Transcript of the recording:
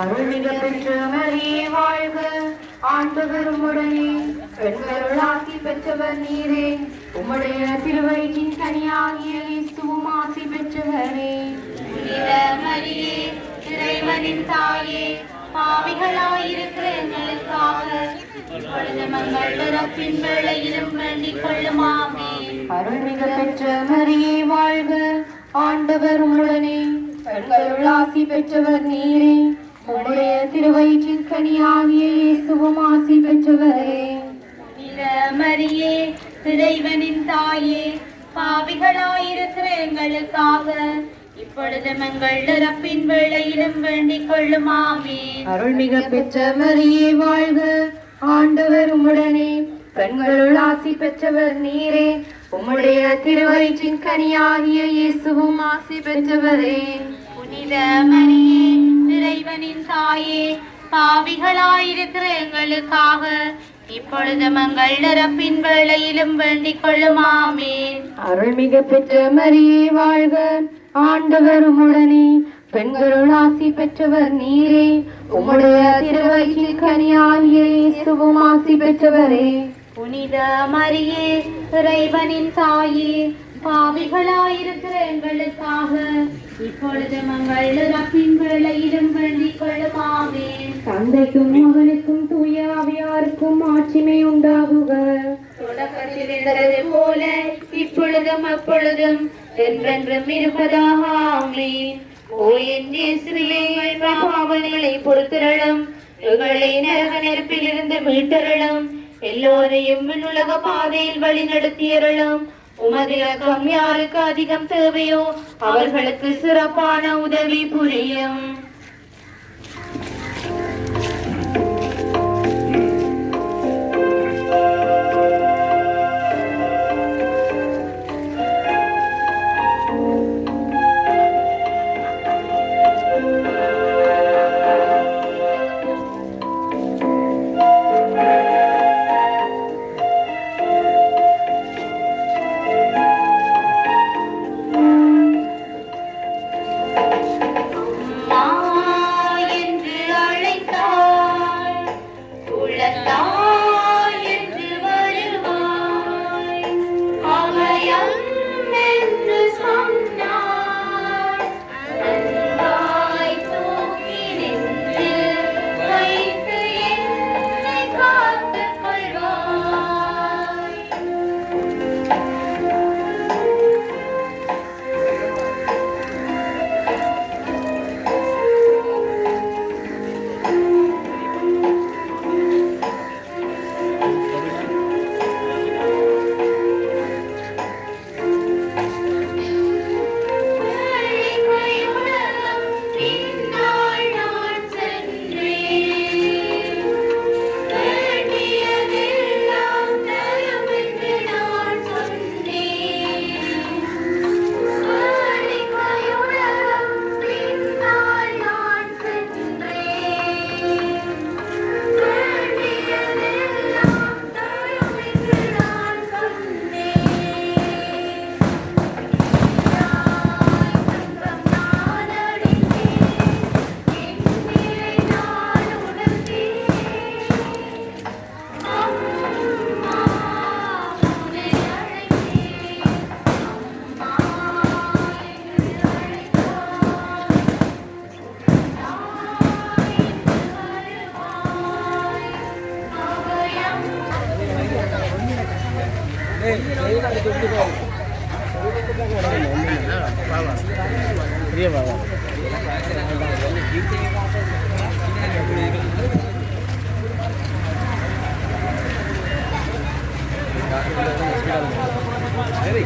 அருள்மிக பெற்ற மரியே வாழ்க, ஆண்டவர் உம்முடனே, பெண்களுள் ஆசி பெற்றவர் நீரே, உம்முடைய திருவயிற்றின் கனியாகிய இயேசுவும் ஆசி பெற்றவரே. மரியே, இறைவனின் தாயே, பாவிகளாயிருக்கிற எங்களுக்காக இப்பொழுது எங்கள் இறப்பின் வேளையிலும் வேண்டிக் கொள்ளும். ஆமென். அருள்மிக பெற்ற மரியே வாழ்க, ஆண்டவர் உம்முடனே, பெண்களுள் ஆசி பெற்றவர் நீரே, உம்முடைய திருவயிற்றின் கனியாகிய இயேசுவும் ஆசி பெற்றவரே. மரியே, இறைவனின் தாயே, பாவிகளாயிருக்கிற எங்களுக்காக இப்பொழுது எங்கள் இறப்பின் வேளையிலும் வேண்டிக் கொள்ளும். ஆமென். அருள்மிக பெற்ற மரியே வாழ்க, ஆண்டவர் உம்முடனே, பெண்களுள் ஆசி பெற்றவர் நீரே, உம்முடைய திருவயிற்றின் கனியாகிய இயேசுவும் ஆசி பெற்றவரே. புனித மரியே, இறைவனின் தாயே, பாவிகளாயிருக்கிற எங்களுக்காக இப்பொழுது எங்கள் இறப்பின் வேளையிலும் வேண்டிக் கொள்ளும். ஆமென். அருள்மிக பெற்ற மரியே வாழ்க, ஆண்டவர் உம்முடனே, பெண்களுள் ஆசி பெற்றவர் நீரே, உம்முடைய திருவயிற்றின் கனியாகிய இயேசுவும் ஆசி பெற்றவரே. புனித மரியே, இறைவனின் தாயே, பாவிகளாயிருக்கிற எங்களுக்காக இப்பொழுது எங்கள் இறப்பின் வேளையிலும் வேண்டிக் கொள்ளும். ஆமென். தந்தைக்கும் மகனுக்கும் தூய ஆவியாருக்கும் ஆட்சிமை உண்டாகுக. தொடக்கத்தில் இருந்தது போல இப்பொழுதும் எப்பொழுதும் என்றென்றும் இருப்பதாக. ஆமென். ஓ என் இயேசுவே, எங்கள் பாவங்களை பொறுத்தருளும், எங்களை நரக நெருப்பில் இருந்து மீட்டருளும், எல்லோரையும் விண்ணுலக பாதையில் வழி நடத்தியருளும், உமது இரக்கம் யாருக்கு அதிகம் தேவையோ அவர்களுக்கு சிறப்பான உதவி புரியும். Very.